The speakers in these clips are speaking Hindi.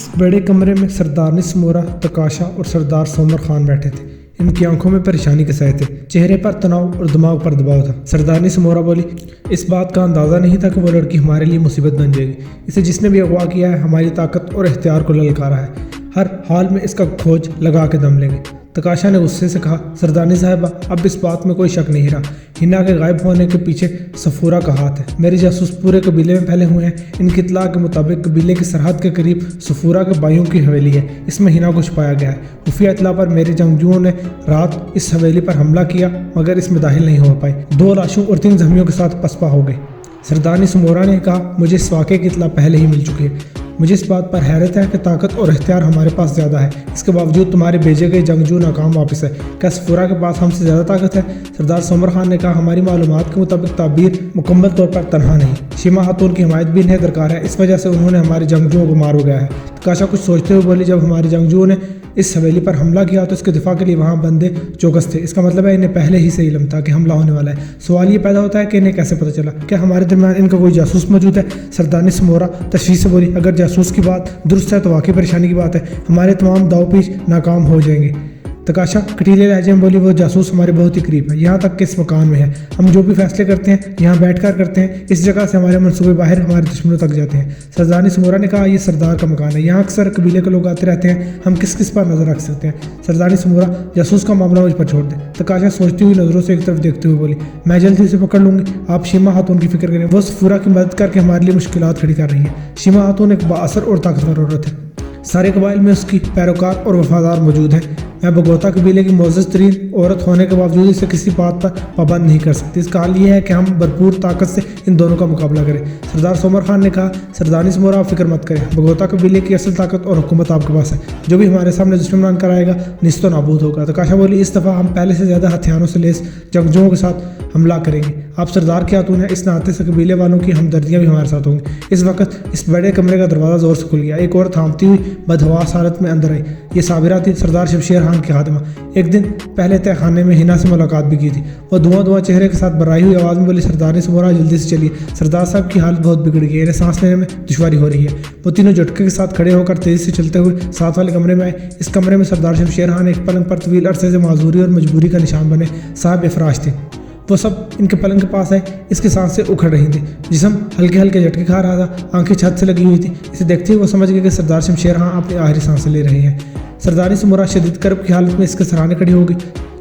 इस बड़े कमरे में सरदारनी समोरा, तकाशा और सरदार सोमर खान बैठे थे। इनकी आंखों में परेशानी के साए थे, चेहरे पर तनाव और दिमाग पर दबाव था। सरदारनी समोरा बोली, इस बात का अंदाज़ा नहीं था कि वो लड़की हमारे लिए मुसीबत बन जाएगी। इसे जिसने भी अगवा किया है हमारी ताकत और इख्तियार को ललकारा है। हर हाल में इसका खोज लगा के दम लेंगे। तकाशा ने गुस्से से कहा, सरदारनी साहिबा, अब इस बात में कोई शक नहीं रहा। हिना के गायब होने के पीछे सफूरा का हाथ है। मेरे जासूस पूरे कबीले में फैले हुए हैं। इनकी इत्तला के मुताबिक कबीले की सरहद के करीब सफूरा के बाइयों की हवेली है। इसमें हिना को छुपाया गया है। खुफिया इत्तला पर मेरे जंगजुओं ने रात इस हवेली पर हमला किया, मगर इसमें दाखिल नहीं हो पाए। 2 लाशों और 3 जख्मियों के साथ पसपा हो गए। सरदारनी समोरा ने कहा, मुझे इस वाक़े की इत्तला पहले ही मिल चुकी है। मुझे इस बात पर हैरत है कि ताकत और इख्तियार हमारे पास ज़्यादा है। इसके बावजूद तुम्हारे भेजे गए जंगजू नाकाम वापस है। क्या सफूरा के पास हमसे ज़्यादा ताकत है? सरदार सोमर खान ने कहा, हमारी मालूमात के मुताबिक ताबीर मुकम्मल तौर पर तनहा नहीं, शीमा खातून की हिमायत भी इन्हें दरकार है। इस वजह से उन्होंने हमारे जंगजुओं को मार गया है। तकाशा कुछ सोचते हुए बोली, जब हमारे जंगजुओं ने इस हवेली पर हमला किया तो इसके दिफा के लिए वहाँ बंदे चौकस थे। इसका मतलब है इन्हें पहले ही से इल्म था कि हमला होने वाला है। सवाल ये पैदा होता है कि इन्हें कैसे पता चला? क्या हमारे दरमियान इनका कोई जासूस मौजूद है? सरदारनी समोरा तशवीश से बोली, अगर जासूस की बात दुरुस्त है तो वाकई परेशानी की बात है। हमारे तमाम दावपेच नाकाम हो जाएंगे। तकाशा कटीले लहजे में बोली, वो जासूस हमारे बहुत ही करीब है, यहाँ तक कि इस मकान में है। हम जो भी फैसले करते हैं यहाँ बैठकर करते हैं। इस जगह से हमारे मंसूबे बाहर हमारे दुश्मनों तक जाते हैं। सरदारनी समोरा ने कहा, ये सरदार का मकान है, यहाँ अक्सर कबीले के लोग आते रहते हैं। हम किस किस पर नजर रख सकते हैं? सरदारनी समोरा, जासूस का मामला मुझ पर छोड़ दे। तकाशा सोचती हुई नजरों से एक तरफ देखते हुए बोली, मैं जल्दी से पकड़ लूंगी। आप शीमा खातून की फिक्र करें, वो सफूरा की मदद करके हमारे लिए मुश्किलात खड़ी कर रही है। शीमा खातून एक बाअसर और ताकतवर औरत है। सारे कबाइल में उसकी पैरोकार और वफादार मौजूद हैं। मैं बगोता कबीले की मोअज़्ज़ज़ तरीन औरत होने के बावजूद इसे किसी बात पर पाबंद नहीं कर सकती। इसका हाल ये है कि हम भरपूर ताकत से इन दोनों का मुकाबला करें। सरदार सोमर खान ने कहा, सरदारनी समोरा, आप फिक्र मत करें, बगोता कबीले की असल ताकत और हुकूमत आपके पास है। जो भी हमारे सामने दुश्मन बनकर आएगा निस्तो नाबूद होगा। तकाशा बोली, इस दफ़ा हम पहले से ज़्यादा हथियारों से लेस जंगजुओं के साथ हमला करेंगे। आप सरदार की खातून हैं, इस नाते से कबीले वालों की हमदर्दियाँ भी हमारे साथ होंगी। इस वक्त इस बड़े कमरे का दरवाज़ा ज़ोर से खुल गया। एक और थामती हुई बदहवास हालत में अंदर आई। ये साबिरा थी, सरदार शमशेर खान की खादिमा। एक दिन पहले तहखाने में हिना से मुलाकात भी की थी। वो धुआं चेहरे के साथ बर्राई हुई आवाज़ में बोली, सरदारनी समोरा, जल्दी से चलिए, सरदार साहब की हालत बहुत बिगड़ गई है, इन्हें सांस लेने में दुश्वारी हो रही है। वो तीनों झटके के साथ खड़े होकर तेज़ी से चलते हुए साथ वाले कमरे में आए। इस कमरे में सरदार शमशेर खान एक पलंग पर तवील अरसे से माजूरी और मजबूरी का निशान बने साहब इफराश थे। वो सब इनके पलंग के पास आए। इसकी सांसें उखड़ रही थी, जिस्म हल्के हल्के झटके खा रहा था, आंखें छत से लगी हुई थी। इसे देखते हुए वो समझ गए कि सरदार शमशेर खान अपनी आखिरी सांसें ले रहे हैं। सरदारनी समोरा शदीद कर्ब की हालत में इसके सराहने खड़ी हो गई।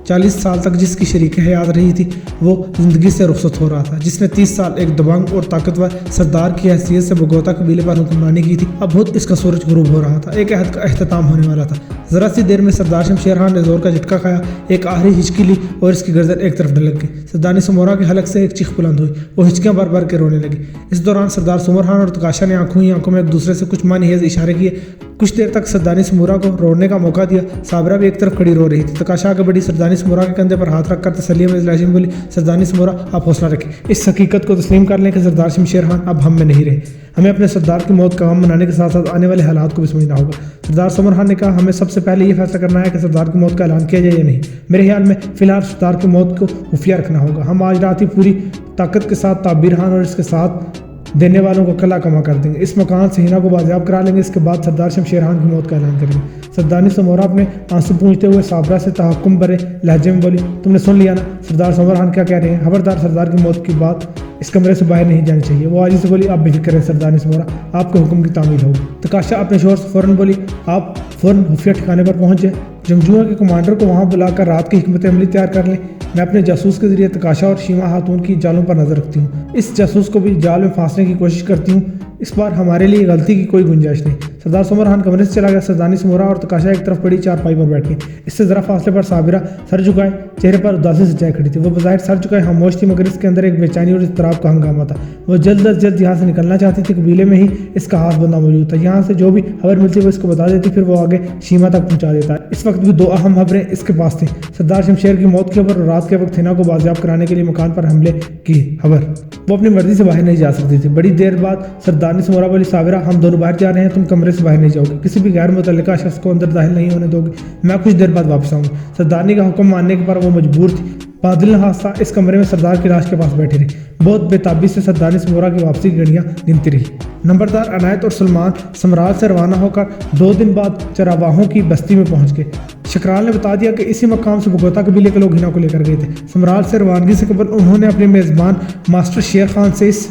40 साल तक जिसकी शरीक हयात रही थी वो ज़िंदगी से रुखसत हो रहा था। जिसने 30 साल एक दबंग और ताकतवर सरदार की हैसियत से बगोता कबीले पर हुक्मरानी की थी, अब खुद इसका सूरज गुरूब हो रहा था। एक अहद का अख्ताम होने वाला था। ज़रा सी देर में सरदार शमशेर खान ने जोर का झटका खाया, एक आखिरी हिचकी ली और इसकी गर्दन एक तरफ ढलक गई। सरदारनी समोरा के हलक से एक चीख बुलंद हुई। वो हिचकियाँ भर भर के रोने लगी। इस दौरान सरदार सोमर खान और तकाशा ने आंखों ही आंखों में एक दूसरे से कुछ मानहेज इशारे किए। कुछ देर तक सरदारनी समोरा को रोने का मौका दिया। साबरा भी एक तरफ खड़ी रो रही थी। तकाशा आगे बढ़ी, सरदारनी समोरा के कंधे पर हाथ रखकर तसल्ली में लहजे में बोली, सरदारनी समोरा, आप हौसला रखें। इस हकीकत को तस्लीम कर लें कि सरदार शमशेर खान अब हम में नहीं रहे। हमें अपने सरदार की मौत का गम मनाने के साथ साथ आने वाले हालात को भी समझना होगा। सरदार सोमर खान ने कहा, हमें सबसे पहले ये फैसला करना है कि सरदार की मौत का ऐलान किया जाए या नहीं। मेरे ख्याल में फिलहाल सरदार की मौत को खुफिया रखना होगा। हम आज रात ही पूरी ताकत के साथ ताबीर खान और इसके साथ देने वालों को कला कमा कर देंगे। इस मकान से हिना को बाजियाब करा लेंगे। इसके बाद सरदार शमशेर खान की मौत का ऐलान करेंगे। सरदारनी समोरा अपने आंसू पूंछते हुए साबरा से तहक्कुम भरे लहजे में बोली, तुमने सुन लिया ना सरदार सोमर खान क्या कह रहे हैं? खबरदार, सरदार की मौत की बात इस कमरे से बाहर नहीं जानी चाहिए। वो आजी से बोली, आप बेफिक्र हैं सरदारनी समोरा, आपके हुक्म की तामील होगी। तकाशा अपने शोर से फ़ौरन बोली, आप फ़ौरन खुफिया ठिकाने पर पहुँचे, जंगजुओं के कमांडर को वहाँ बुलाकर रात की हिकमत अमली तैयार कर लें। मैं अपने जासूस के जरिए तकाशा और शीमा खातून की जालों पर नजर रखती हूँ। इस जासूस को भी जाल में फांसने की कोशिश करती हूँ। इस बार हमारे लिए गलती की कोई गुंजाइश नहीं। सरदार सोमर खान कमरे से चला गया। सरदारनी समोरा और तकाशा एक तरफ पड़ी चारपाई पर बैठ गई। इससे ज़रा फासले पर साबिरा सर झुकाए, चेहरे पर उदासी सजाए खड़ी थी। वो बज़ाहिर सर झुकाए खामोश थी, मगर इसके अंदर एक बेचैनी और इज़्तिराब का हंगामा था। वो जल्द अज जल्द यहाँ से निकलना चाहती थी। कबीले में ही इसका हाथ बंदा मौजूद था। यहाँ से जो भी खबर मिलती वो इसको बता देती, फिर वो आगे शीमा तक पहुँचा देता। इस वक्त भी 2 अहम खबरें इसके पास थी, सरदार शमशेर की मौत की खबर और रात के वक्त हिना को बाजियाब कराने के लिए मकान पर हमले की खबर। वो अपनी मर्जी से बाहर नहीं जा सकती थी। बड़ी देर बाद सरदारनी समोरा बोली, साबिरा, हम दोनों बाहर जा रहे हैं, तुम कमरे से बाहर नहीं जाओगे, किसी भी गैर मुतल्लिका शख्स को अंदर दाखिल नहीं होने दोगे। मैं कुछ देर बाद वापस आऊँगी। सरदारनी का हुक्म मानने के पर वो मजबूर थी। बादल हादसा इस कमरे में सरदार की लाश के पास बैठी रही। बहुत बेताबी से सरदारनी समोरा की वापसी की घड़ियाँ गिनती रही। नंबरदार अनायत और सलमान समराल से रवाना होकर 2 दिन बाद चरावाहों की बस्ती में पहुंच गए। शकराल ने बता दिया कि इसी मकाम से बगोता कबीले के लोग हिना को लेकर गए थे। समराल से रवानगी से कबल उन्होंने अपने मेज़बान मास्टर शेर खान से इस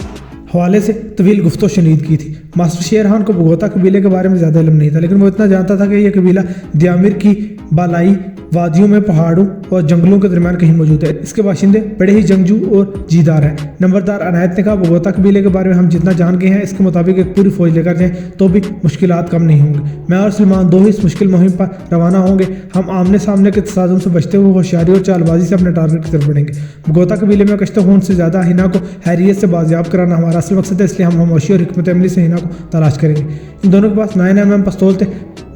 हवाले से तवील गुफ्तो शनीद की थी। मास्टर शेर खान को बगोता कबीले के बारे में ज़्यादा इल्म नहीं था, लेकिन वो इतना जानता था कि यह कबीला दियामिर की बालाई वादियों में पहाड़ों और जंगलों के दरमियान कहीं मौजूद है। इसके बाशिंदे बड़े ही जंगजू और जीदार हैं। नंबरदार अनायत ने कहा, बगोता कबीले के बारे में हम जितना जान गए हैं, इसके मुताबिक एक पूरी फौज लेकर जाएं तो भी मुश्किलात कम नहीं होंगी। मैं और सलमान 2 ही इस मुश्किल मुहिम पर रवाना होंगे। हम आमने सामने के तसादुम से बचते हुए होशियारी और चालबाजी से अपने टारगेट की तरफ बढ़ेंगे। बगोता कबीले में कश्त खून से ज़्यादा हिना को हैरियत से बाजियाब कराना हमारा असल मकसद है, इसलिए हम खामोशी और हिकमत अमली से हिना को तलाश करेंगे। इन दोनों के पास 9mm पिस्तौल थे।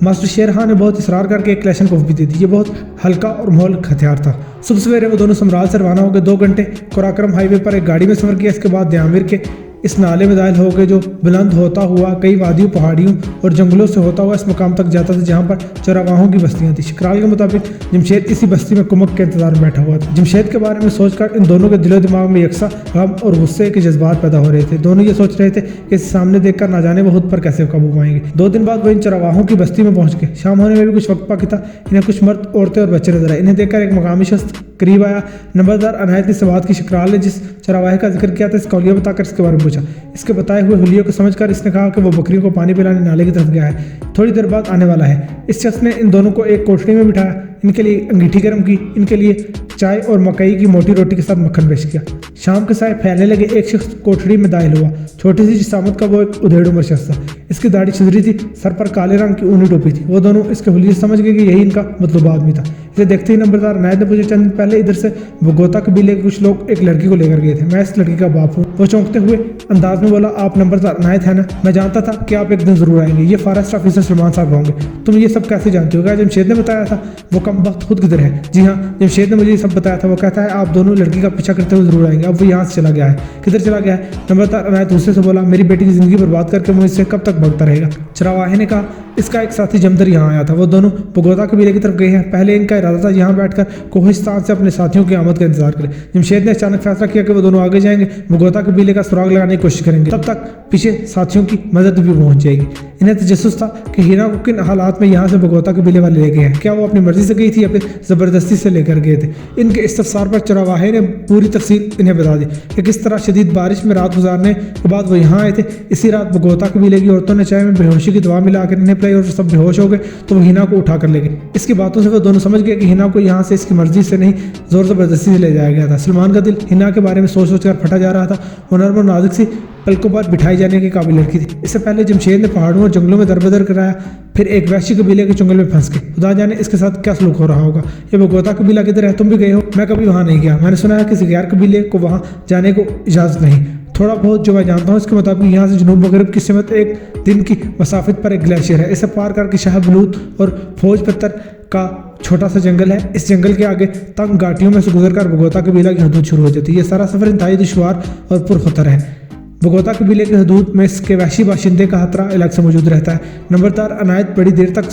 मास्टर शेर खान ने बहुत इसरार करके एक क्लैशनकोफ भी दे दी। ये बहुत हल्का और मोहल्क हथियार था। सुबह सवेरे वो दोनों समराल से रवाना हो गए। 2 घंटे कुराक्रम हाईवे पर एक गाड़ी में सफर किया। इसके बाद दियामिर के इस नाले में दाखिल हो गए जो बुलंद होता हुआ कई वादियों, पहाड़ियों और जंगलों से होता हुआ इस मकाम तक जाता था जहाँ पर चरावाहों की बस्तियाँ थी। शकराल के मुताबिक जमशेद इसी बस्ती में कुमक के इंतजार में बैठा हुआ था। जमशेद के बारे में सोचकर इन दोनों के दिलो दिमाग में यकसा गम और गुस्से के जज्बात पैदा हो रहे थे। दोनों ये सोच रहे थे कि इसे सामने देखकर ना जाने वो खुद पर कैसे काबू पाएंगे। 2 दिन बाद वो इन चरावाहों की बस्ती में पहुंच गए। शाम होने में भी कुछ वक्त बाकी था। इन्हें कुछ मर्द, औरतें और बच्चे नजर आए। इन्हें देखकर एक मकामी शख्स करीब आया। नंबरदार अनायत ने सवाल की। शकराल ने जिस चरावाहे का जिक्र किया था इसका हुलिया बताकर इसके बारे में पूछा। इसके बताए हुए हुलिये को समझकर इसने कहा कि वो बकरियों को पानी पिलाने नाले की तरफ गया है, थोड़ी देर बाद आने वाला है। इस शख्स ने इन दोनों को एक कोठरी में बिठाया, इनके लिए अंगीठी गर्म की, इनके लिए चाय और मकई की मोटी रोटी के साथ मक्खन पेश किया। शाम के साय फैलने लगे। एक शख्स कोठरी में दाखिल हुआ। छोटी सी जिसामत का वो एक उधेड़ उम्र शख्स था। इसकी दाढ़ी छिजरी थी, सर पर काले रंग की ऊनी टोपी थी। वो दोनों इसके हुलिये समझ गए कि यही इनका मतलब आदमी था। इसे देखते ही नंबरदार अनायत ने पूछा, चंद दिन पहले इधर से बगोता कबीले के कुछ लोग एक लड़की को लेकर गए थे। मैं इस लड़की का बाप हूँ। वो चौंकते हुए अंदाज में बोला, आप नंबरदार अनायत है ना? मैं जानता था कि आप एक दिन जरूर आएंगे। ये फॉरेस्ट ऑफिसर सलमान साहब होंगे। तुम ये सब कैसे जानते हो? क्या जमशेद ने बताया था? वो कम वक्त खुद किधर है? जी हाँ, जमशेद ने मुझे ये सब बताया था। वो कहता है आप दोनों लड़की का पीछा करते हुए जरूर आएंगे। अब वो यहाँ से चला गया है। किधर चला गया है? नंबरदार अनायत गुस्से से बोला, मेरी बेटी की जिंदगी बर्बाद करके मुझसे कब तक भागता रहेगा? चरावाहे ने कहा, इसका एक साथी जमदर यहाँ आया था। वो दोनों बगोता कबीले की तरफ गए हैं। पहले इनका इरादा था यहाँ बैठकर कोहिस्तान से अपने साथियों की आमद का इंतजार करें। जमशेद ने अचानक फैसला किया कि वो दोनों आगे जाएंगे, बगोता कबीले का सुराग लगाने की कोशिश करेंगे। तब तक पीछे साथियों की मदद भी पहुंच जाएगी। इन्हें तजस्सुस था कि हिना को किन हालात में यहाँ से बगोता कबीले वाले ले गए हैं। क्या वो अपनी मर्जी से गई थी या फिर ज़बरदस्ती से लेकर गए थे? इनके इस्तफसार पर चरावाहे ने पूरी तफसील इन्हें बता दी कि किस तरह शदीद बारिश में रात गुजारने के बाद वो यहाँ आए थे। इसी रात बगोता कबीले की औरतों ने चाय में बेहोशी की दवा मिलाकर इन्हें पिलाई और सब बेहोश हो गए तो वो हिना को उठा कर ले गए। इसकी बातों से वो दोनों समझ गए कि हिना को यहाँ से इसकी मर्जी से नहीं, जोर ज़बरदस्ती से ले जाया गया था। सलमान का दिल हिना के बारे में सोच सोच कर फटा जा रहा था। वो नर्म और नाजुक सी पलकों पर बिठाई जाने की काबिल लड़की थी। इससे पहले जमशेद ने पहाड़ों और जंगलों में दरबदर कराया, फिर एक वैश्य कबीले के चुंगल में फंस गए। खुदा जाने इसके साथ क्या सलूक हो रहा होगा। ये बगोता कबीला किधर है? तुम भी गए हो? मैं कभी वहाँ नहीं गया। मैंने सुना है किसी गैर कबीले को वहाँ जाने को इजाज़त नहीं। थोड़ा बहुत जो मैं जानता हूँ इसके मुताबिक यहाँ से जनूब मगरब की सिमत एक दिन की मसाफत पर एक ग्लेशियर है। इसे पार करके शाह बलूत और फौज पत्थर का छोटा सा जंगल है। इस जंगल के आगे तंग घाटियों में से गुजरकर बगोता कबीला की हदूद शुरू हो जाती है। ये सारा सफर इंतहाई दुश्वार और पुरखतर है। बगोता कबीले की हदूद में इसके वहशी बाशिंदे का खतरा अलग से मौजूद रहता है। नंबरदार अनायत बड़ी देर तक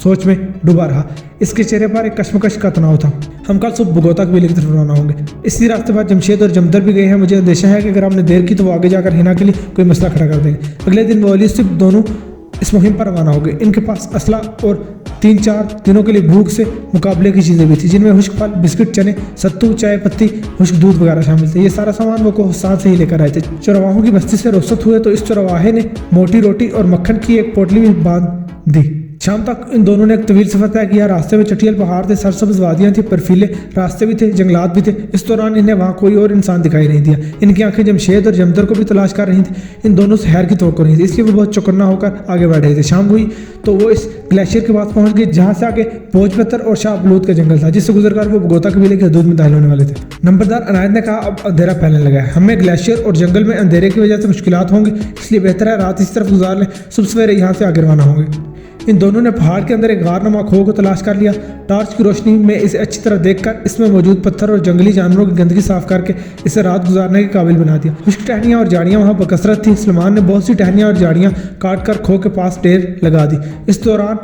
सोच में डूबा रहा। इसके चेहरे पर एक कश्मकश का तनाव था। हम कल सुबह बगोता कबीले की तरफ रवाना होंगे। इसी रास्ते पर जमशेद और जमदर भी गए हैं। मुझे अंदेशा है कि अगर हमने देर की तो वो आगे जाकर हिना के लिए कोई मसला खड़ा कर देंगे। अगले दिन वो सिर्फ दोनों इस मुहिम पर रवाना हो गए। इनके पास असला और 3-4 दिनों के लिए भूख से मुकाबले की चीज़ें भी थी, जिनमें खुश्क फल, बिस्किट, चने, सत्तू, चाय पत्ती, खुश्क दूध वगैरह शामिल थे। ये सारा सामान वो कोहस्तान से ही लेकर आए थे। चरवाहों की बस्ती से रुखसत हुए तो इस चरवाहे ने मोटी रोटी और मक्खन की एक पोटली भी बांध दी। शाम तक इन दोनों ने एक तवील सफर तय किया। रास्ते में चटियल पहाड़ थे, सरसब्ज वादियाँ थी, बर्फीले रास्ते भी थे, जंगलात भी थे। इस दौरान इन्हें वहाँ कोई और इंसान दिखाई नहीं दिया। इनकी आंखें जमशेद और जमदर को भी तलाश कर रही थी। इन दोनों से खैर की तवक्को नहीं थी, इसलिए वो बहुत चौकन्ना होकर आगे बढ़ रहे थे। शाम हुई तो वो इस ग्लेशियर के पास पहुंच गए जहाँ से आगे भोजपत्थर और शाह बलूत का जंगल था, जिससे गुजरकर वो बगोता कबीले की हदूद में दाखिल होने वाले थे। नंबरदार अनायत ने कहा, अब अंधेरा फैलने लगा है। हमें ग्लेशियर और जंगल में अंधेरे की वजह से मुश्किलात होंगी, इसलिए बेहतर है रात इस तरफ गुजार लें। सुबह सवेरे यहाँ से आगे रवाना होंगे। इन दोनों ने पहाड़ के अंदर एक गारनुमा खोह को तलाश कर लिया। टॉर्च की रोशनी में इसे अच्छी तरह देखकर इसमें मौजूद पत्थर और जंगली जानवरों की गंदगी साफ करके इसे रात गुजारने के काबिल बना दिया। खुश्क टहनियाँ और झाड़ियाँ वहाँ बकसरत थी। सलमान ने बहुत सी टहनियाँ और झाड़ियाँ काट कर खोह के पास ढेर लगा दी। इस दौरान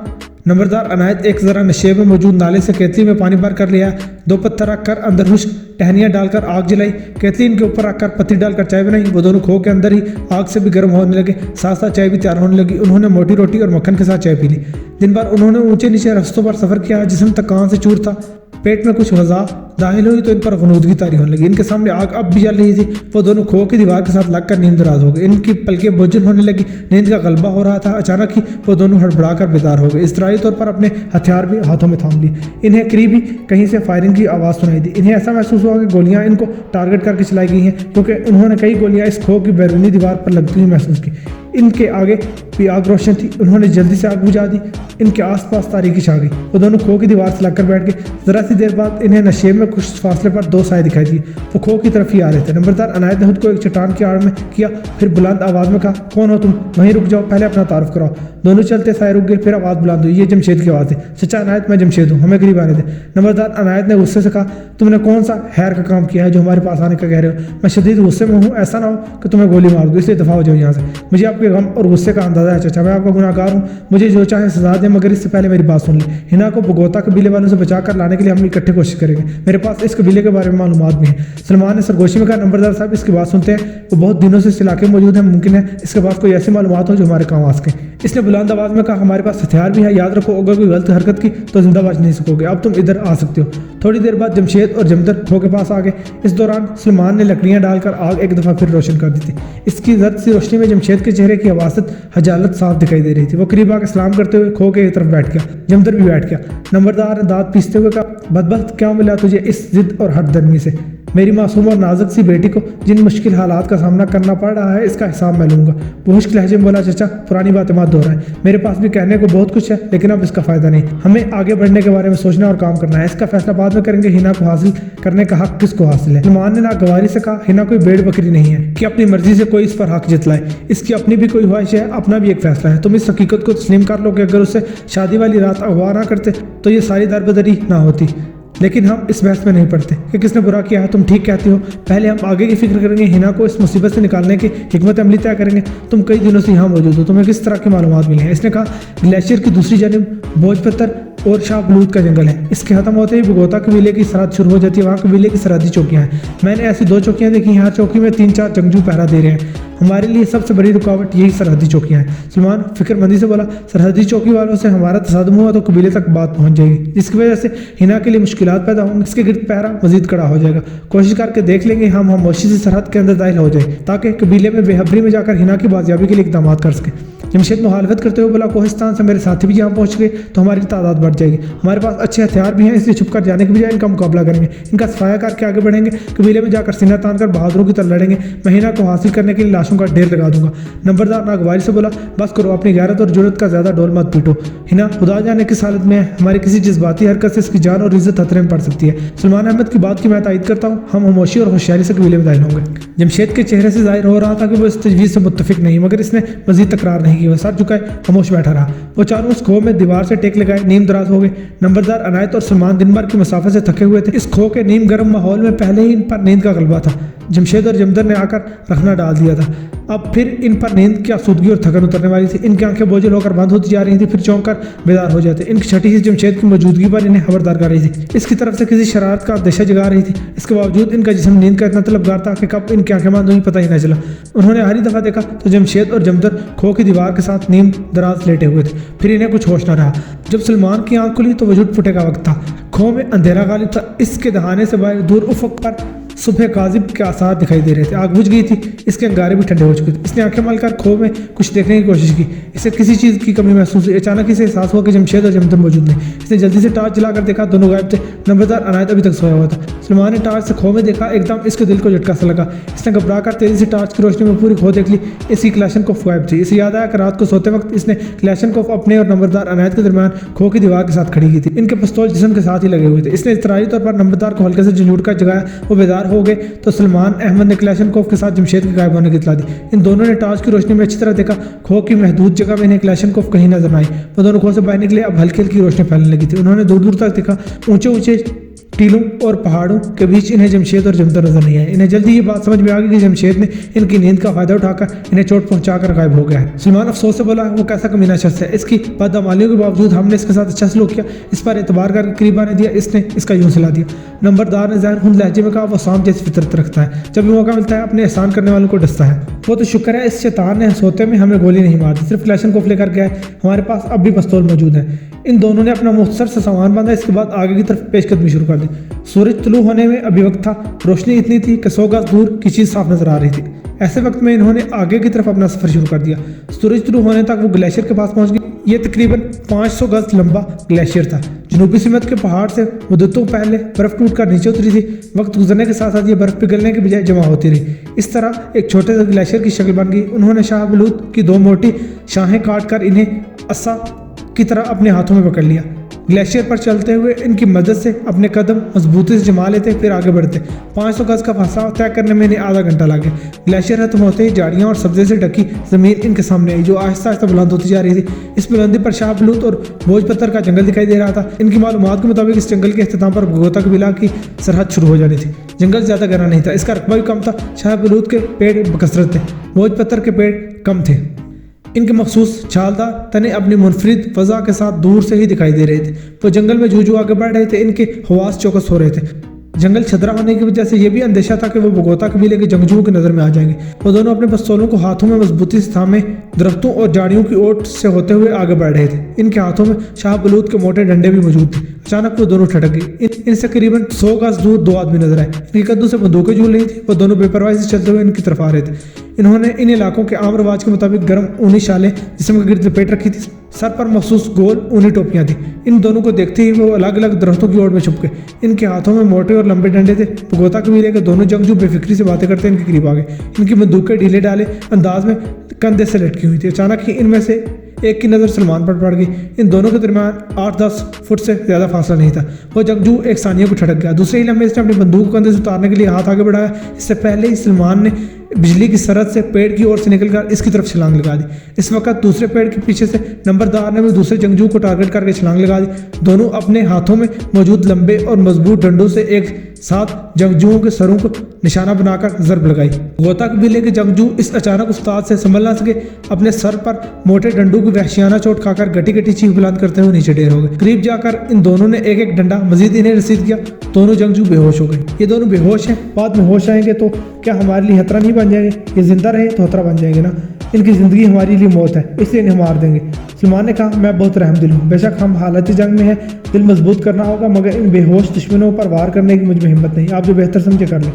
नंबरदार अनायत एक जरा नशे में मौजूद नाले से केतली में पानी भर कर लिया, 2 पत्थर रखकर अंदर हुश्क टहनियाँ डालकर आग जलाई, केतली के ऊपर रखकर पत्ती डालकर चाय बनाई। वो दोनों खो के अंदर ही आग से भी गर्म होने लगे, साथ साथ चाय भी तैयार होने लगी। उन्होंने मोटी रोटी और मक्खन के साथ चाय पी ली। दिन भर उन्होंने ऊंचे नीचे रास्तों पर सफर किया, जिस्म थकान से चूर था। पेट में कुछ गज़ा दाखिल हुई तो इन पर गनूदगी तारी होने लगी। इनके सामने आग अब भी जल रही थी। वो दोनों खो की दीवार के साथ लगकर नींद दराज हो गए। इनकी पलकें बोझल होने लगी, नींद का गलबा हो रहा था। अचानक ही वो दोनों हड़बड़ा कर बेदार हो गए। इस्तराई तौर पर अपने हथियार भी हाथों में थाम लिए। इन्हें करीब ही कहीं से फायरिंग की आवाज़ सुनाई दी। इन्हें ऐसा महसूस हुआ कि गोलियां इनको टारगेट करके चलाई गई हैं, क्योंकि उन्होंने कई गोलियां इस खो की बैरूनी दीवार पर लगती हुई महसूस की। इनके आगे भी आग रोशन थी। उन्होंने जल्दी से आग बुझा दी। इनके आसपास तारीकी छा गई। वो दोनों खो की दीवार से लगकर बैठ गए। जरा सी देर बाद इन्हें नशे में कुछ फासले पर 2 साए दिखाई दिए। वो खो की तरफ ही आ रहे थे। नंबरदार अनायत ने खुद को एक चट्टान की आड़ में किया, फिर बुलंद आवाज में कहा, कौन हो तुम? वहीं रुक जाओ, पहले अपना तारुफ कराओ। दोनों चलते साए रुक गए। फिर आवाज बुलंद हुई, ये जमशेद की आवाज़ है। सच्चा अनायत, मैं जमशेद हूँ, हमें करीब आने दे। नंबरदार अनायत ने गुस्से से कहा, तुमने कौन सा हैर का काम किया है जो हमारे पास आने का कह रहे हो? मैं शदीद गुस्से में हूँ, ऐसा ना हो कि तुम्हें गोली मार दूँ, इसलिए दफा हो जाओ यहाँ से। मुझे आपके गम और गुस्से का अंदाजा है चाचा, मैं आपका गुनाहगार हूँ। मुझे जो चाहे सजा दे, मगर इससे पहले मेरी बात सुन ले। हिना को बगोता कबीले वालों से बचा कर लाने के लिए हम इकट्ठे कोशिश करेंगे। मेरे पास इस कबीले के बारे में मालूमात भी है। सलमान ने सरगोशी में कहा, नंबरदार साहब इसकी बात सुनते हैं, वो बहुत दिनों से इस इलाके में मौजूद है। मुमकिन है इसके पास कोई ऐसी मालूमात हो जो हमारे काम आ सके। इसने बुलंद आवाज में कहा, हमारे पास हथियार भी है, याद रखो अगर कोई गलत हरकत की तो जिंदा बच नहीं सकोगे। अब तुम इधर आ सकते हो। थोड़ी देर बाद जमशेद और जमदर खो के पास आ गए। इस दौरान सलमान ने लकड़ियां डालकर आग एक दफा फिर रोशन कर दी थी। इसकी जर्द सी रोशनी में जमशेद के चेहरे की हवासत हजालत साफ दिखाई दे रही थी। वो करीब आकर सलाम करते हुए खो के एक तरफ बैठ गया। जमदर भी बैठ गया। नंबरदार ने दांत पीसते हुए कहा, बदबख्त क्या मिला तुझे इस जिद और हठधर्मी से? मेरी मासूम और नाजुक सी बेटी को जिन मुश्किल हालात का सामना करना पड़ रहा है, इसका हिसाब मैं लूंगा। वो खुश्क लहजे में बोला, चाचा पुरानी बातें मत दोहराएं। मेरे पास भी कहने को बहुत कुछ है, लेकिन अब इसका फायदा नहीं। हमें आगे बढ़ने के बारे में सोचना और काम करना है। इसका फैसला बाद में करेंगे। हिना को हासिल करने का हक किसको हासिल है? सलमान ने नागवारी से कहा, हिना कोई भेड़ बकरी नहीं है कि अपनी मर्जी से कोई इस पर हक जितलाए। इसकी अपनी भी कोई ख्वाहिश है, अपना भी एक फैसला है। तुम इस हकीकत को तस्लीम कर लो कि अगर उससे शादी वाली रात अगवा ना करते तो ये सारी दरबदरी ना होती। लेकिन हम इस बहस में नहीं पड़ते कि किसने बुरा किया है। तुम ठीक कहती हो, पहले हम आगे की फिक्र करेंगे। हिना को इस मुसीबत से निकालने की हिकमत अमली तय करेंगे। तुम कई दिनों से यहाँ मौजूद हो, तुम्हें किस तरह की मालूमात मिली है? इसने कहा, ग्लेशियर की दूसरी जानब भोजपत्तर और शाहबलूत का जंगल है। इसके खत्म होते ही बगोता कबीले की सरहद शुरू हो जाती है। वहाँ कबीले की सरहदी चौकियाँ हैं। मैंने ऐसी 2 चौकियाँ देखी हैं। हर चौकी में 3-4 जंगजू पहरा दे रहे हैं। हमारे लिए सबसे बड़ी रुकावट यही सरहदी चौकियाँ हैं। सलमान फिक्रमंदी से बोला, सरहदी चौकी वालों से हमारा तसादुम हुआ तो कबीले तक बात पहुँच जाएगी, जिसकी वजह से हिना के लिए मुश्किलात पैदा होंगी। इसके गिर्द पहरा मजीद कड़ा हो जाएगा। कोशिश करके देख लेंगे हम खामोशी से सरहद के अंदर दाखिल हो जाए, ताकि कबीले में बेहबरी में जाकर हिना की बाजियाबी के लिए इकदाम कर सके। जमशेद मुखालफत करते हुए बोला, कोहिस्तान से मेरे साथी भी यहाँ पहुँच गए तो हमारी तादाद बढ़ जाएगी। हमारे पास अच्छे हथियार भी हैं, इसलिए छुप कर जाने के बजाय इनका मुकाबला करेंगे। इनका सफाया करके आगे बढ़ेंगे। कबीले में जाकर सीना तान कर बहादुरों की तरह लड़ेंगे। महीना को हासिल करने के लिए लाशों का ढेर लगा दूंगा। नंबरदार नागवारी से बोला, बस करो, अपनी गैरत और जुर्रत का ज्यादा डोल मत पीटो। हिना खुदा जाने किस हालत में है। हमारी किसी जज्बाती हरकत से इसकी जान और इज्जत खतरे में पड़ सकती है। सलमान अहमद की बात की मैं तायद करता हूँ। हम खामोशी और होशियारी से कबीले में दाखिल होंगे। जमशेद के चेहरे से जाहिर हो रहा था कि वो इस तजवीज़ से मुत्तफिक नहीं, मगर इसने मजीद तकरार नहीं की। वह सर झुकाए खामोश बैठा रहा। वो चारों उस खो में दीवार से टेक लगाए नीम दराज हो गए। नंबरदार अनायत और सलमान दिन भर की मुसाफे से थके हुए थे। इस खो के नीम गर्म माहौल में पहले ही इन पर नींद का गलबा था। जमशेद और जमदर ने आकर रखना डाल दिया था। अब फिर इन पर नींद की आसूदगी और थकन उतरने वाली थी। इनकी आंखें बोझल होकर बंद होती जा रही थी, फिर चौंक कर बेदार हो जाते। इनकी छठी हिस्स जमशेद की मौजूदगी पर इन्हें खबरदार कर रही थी। इसकी तरफ से किसी शरारत का अंदेशा जगा रही थी। इसके बावजूद इनका जिस्म नींद का इतना तलबगार था कि कब इनकी आंखें बंद हुई पता ही न चला। उन्होंने हरी दफा देखा तो जमशेद और जमदर खो की दीवार के साथ नीम दराज लेटे हुए थे। फिर इन्हें कुछ होश न रहा। जब सलमान की आंख खुली तो वजूद फुटे का वक्त था। खो में अंधेरा गालिब था। इसके दहाने से बाहर दूर उफक पर सुबह काजिब के आसार दिखाई दे रहे थे। आग बुझ गई थी। इसके अंगारे भी ठंडे हो चुके थे। इसने आंखें मलकर खो में कुछ देखने की कोशिश की। इसे किसी चीज़ की कमी महसूस हुई। अचानक इसे एहसास हुआ कि जमशेद और जमदर मौजूद नहीं। इसने जल्दी से टार्च जलाकर देखा, दोनों गायब थे। नंबरदार अनायत अभी तक सोया हुआ था। सलमान ने टार्च से खो में देखा। एकदम इसके दिल को झटका सा लगा। इसने घबरा कर तेजी से टार्च की रोशनी में पूरी खो देख ली। इसकी क्लैशनकोफ गायब थी। इसे याद आया कि रात को सोते वक्त इसने क्लैशनकोफ अपने और नंबरदार अनायत के दरमियान खो की दीवार के साथ खड़ी की थी। इनके पिस्तौल जिस्म के साथ ही लगे हुए थे। इसने इस्तरारी तौर पर नंबरदार को हल्के से झंझूट कर जगाया। वो बेदार हो गए तो सलमान अहमद ने क्लैशनकोफ के साथ जमशेद के गायब होने की इत्तला दी। इन दोनों ने टार्च की रोशनी में अच्छी तरह देखा। खो की महदूद जगह में इन्हें क्लैशनकोफ कहीं नजर न आई। वो दोनों खो से बाहर निकले। अब हल्की हल्की रोशनी फैलने लगी थी। उन्होंने दूर दूर तक देखा। ऊंचे ऊंचे टीलों और पहाड़ों के बीच इन्हें जमशेद और जमता नजर नहीं आया। इन्हें जल्दी ये बात समझ में आ गई कि जमशेद ने इनकी नींद का फायदा उठाकर इन्हें चोट पहुंचाकर गायब हो गया है। सलमान अफसोस से बोला, वो कैसा कमीना शख्स है, इसकी बदअमालियों के बावजूद हमने इसके साथ अच्छा सलूक किया, इस पर एतबार करके करीब आने दिया, इसने इसका यूं सिला दिया। नंबरदार ने ज़ाहिर खुंद लहजे में कहा, वो सांप जैसी फितरत रखता है, जब भी मौका मिलता है अपने एहसान करने वालों को डसता है। वो तो शुक्र है इस शैतान ने सोते में हमें गोली नहीं मार दी, सिर्फ क्लैशनकोफ लेकर गया है, हमारे पास अब भी पिस्तौल मौजूद है। इन दोनों ने अपना मुख्तसर सा सामान बांधा, इसके बाद आगे की तरफ पेशकदमी शुरू कर दी। सूरज तुलू होने में अभी वक्त था, रोशनी इतनी थी कि 100 गज दूर की चीज़ साफ नजर आ रही थी। ऐसे वक्त में इन्होंने आगे की तरफ अपना सफर शुरू कर दिया। सूरज तुलू होने तक वो ग्लेशियर के पास पहुंच गई। ये तकरीबन 500 गज लंबा ग्लेशियर था। जनूबी सिमत के पहाड़ से मुद्दतों पहले बर्फ टूटकर नीचे उतरी थी। वक्त गुजरने के साथ साथ ये बर्फ पिघलने के बजाय जमा होती रही। इस तरह एक छोटे से ग्लेशियर की शक्ल बन गई। उन्होंने शाह बलूत की 2 मोटी शाहें काट कर इन्हें असा की तरह अपने हाथों में पकड़ लिया। ग्लेशियर पर चलते हुए इनकी मदद से अपने कदम मजबूती से जमा लेते, फिर आगे बढ़ते। 500 गज का फासला तय करने में इन्हें आधा घंटा लगे। ग्लेशियर खत्म होते ही झाड़ियाँ और सब्जे से ढकी जमीन इनके सामने आई, जो आहिस्ता आहिस्ता बुलंद होती जा रही थी। इस बुलंदी पर शाह बलूत और बोझ पत्थर का जंगल दिखाई दे रहा था। इनकी मालूमात के मुताबिक इस जंगल के अख्ताम पर बगोता कबीला की सरहद शुरू हो जानी थी। जंगल ज़्यादा गहरा नहीं था, इसका रकबा भी कम था। शाह बलूत के पेड़ बकसरत थे, बोझ पत्थर के पेड़ कम थे। इनके मखसूस छालदार तने अपनी मुनफरिद फजा के साथ दूर से ही दिखाई दे रहे थे। वो जंगल में जूझू आगे बढ़ रहे थे, इनके हवास चौकस हो रहे थे। जंगल छदरा होने की वजह से यह भी अंदेशा था कि वो बगोता कबीले के जंगजुओं की नज़र में आ जाएंगे। वो दोनों अपने पिस्तौलों को हाथों में मजबूती से थामे दरख्तों और झाड़ियों की ओट से होते हुए आगे बढ़ रहे थे। इनके हाथों में शाह बलूत के मोटे डंडे भी मौजूद थे। अचानक वो दोनों ठटक गई। इनसे करीबन 100 गज दूर 2 आदमी नजर आए। इनके कद्दू से बंदूकें झूल रही थी। वो दोनों बेपरवाही से चलते हुए इनकी तरफ आ रहे थे। इन्होंने इन इलाकों के आम रवाज के मुताबिक गर्म ऊनी शालें जिस्म के गिर्द लपेट रखी थी। सर पर मखसूस गोल ऊनी टोपियां थी। इन दोनों को देखते ही वो अलग अलग दरख्तों की ओर में छुप गए। इनके हाथों में मोटे और लंबे डंडे थे। बगोता कबीले के दोनों जंगजू बेफिक्री से बातें करते इनके करीब आ गए। इनकी बंदूकें ढीले डाले अंदाज में कंधे से लटकी हुई थी। अचानक ही इनमें से एक की नज़र सलमान पर पड़ गई। इन दोनों के दरमियान 8-10 फुट से ज़्यादा फासला नहीं था। वो जंगजू एक सानिया को ठटक गया। दूसरे ही लम्हे इसने अपनी बंदूक को कंधे से उतारने के लिए हाथ आगे बढ़ाया। इससे पहले ही सलमान ने बिजली की सरहद से पेड़ की ओर से निकलकर इसकी तरफ छलांग लगा दी। इस वक्त दूसरे पेड़ के पीछे से नंबरदार ने भी दूसरे जंगजू को टारगेट करके छलांग लगा दी। दोनों अपने हाथों में मौजूद लंबे और मजबूत डंडों से एक साथ जंगजुओं के सरों को निशाना बनाकर जरब लगाई। गोता कबीले के जंगजू इस अचानक उस्ताद से संभल ना सके। अपने सर पर मोटे डंडों की वहशियाना चोट खाकर गटी गटी चीख बुलंद करते हुए नीचे ढेर हो गए। करीब जाकर इन दोनों ने एक एक डंडा मजीद इन्हें रसीद किया। दोनों जंगजू बेहोश हो गए। ये दोनों बेहोश हैं, बाद में होश आएंगे तो क्या हमारे लिए खतरा नहीं बन जाएंगे? ये जिंदा रहे तो खतरा बन जाएंगे ना। इनकी ज़िंदगी हमारे लिए मौत है, इसलिए इन्हें मार देंगे। सलमान ने कहा, मैं बहुत रहमदिल हूँ। बेशक हम हालत जंग में हैं, दिल मजबूत करना होगा, मगर इन बेहोश दुश्मनों पर वार करने की मुझ में हिम्मत नहीं। आप जो बेहतर समझे कर लें।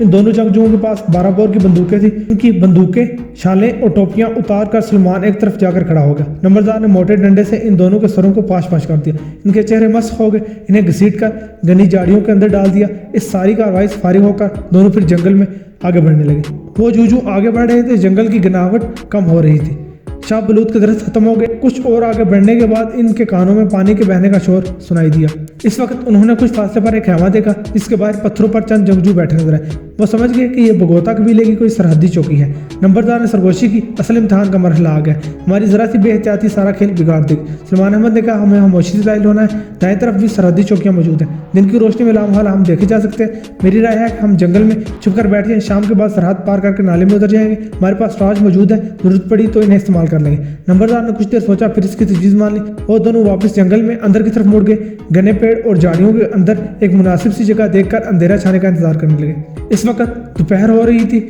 इन दोनों जंगजुओं के पास 12 बोर की बंदूकें थी। इनकी बंदूकें, शालें और टोपियां उतार कर सलमान एक तरफ जाकर खड़ा हो गया। नंबरदार ने मोटे डंडे से इन दोनों के सरों को पाश पाश कर दिया। इनके चेहरे मस्त हो गए। इन्हें घसीट कर घनी झाड़ियों के अंदर डाल दिया। इस सारी कार्रवाई से फारिग होकर दोनों फिर जंगल में आगे बढ़ने लगे। वो जूझू आगे बढ़ रहे थे, जंगल की घनाहट कम हो रही थी। शाह बलूत के दरख्त खत्म हो गए। कुछ और आगे बढ़ने के बाद इनके कानों में पानी के बहने का शोर सुनाई दिया। इस वक्त उन्होंने कुछ फासले पर एक खेमा देखा, जिसके बाहर पत्थरों पर चंद जंगजू बैठे नजर आए। वो समझ गए कि यह बगोता कबीले की कोई सरहदी चौकी है। नंबरदार ने सरगोशी की, असल इम्तहान का मरहला आ गया। हमारी जरा सी बेहतियाती सारा खेल बिगाड़ देगी। सलमान अहमद ने कहा, हमें खामोशी से जाहिल होना है। दाएं तरफ भी सरहदी चौकियां मौजूद हैं। दिन की रोशनी में लामहाल हम देखे जा सकते हैं। मेरी राय है कि हम जंगल में छुप कर बैठ जाएं। शाम के बाद सरहद पार करके नाले में उतर जाएंगे। हमारे पास टॉर्च मौजूद है, जरूरत पड़ी तो इन्हें इस्तेमाल कर लेंगे। नंबरदार ने कुछ देर सोचा, फिर इसकी तजवीज़ मान ली। और दोनों वापस जंगल में अंदर की तरफ मुड़ गए। घने पेड़ और झाड़ियों के अंदर एक मुनासिब सी जगह देखकर अंधेरा छाने का इंतजार करने लगे। इस वक्त दोपहर हो रही थी।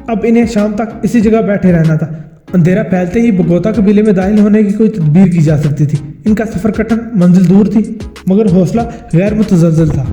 अब इन्हें शाम तक इसी जगह बैठे रहना था। अंधेरा फैलते ही बगोता कबीले में दाखिल होने की कोई तदबीर की जा सकती थी। इनका सफर कठिन, मंजिल दूर थी, मगर हौसला गैर मुतज़लज़ल था।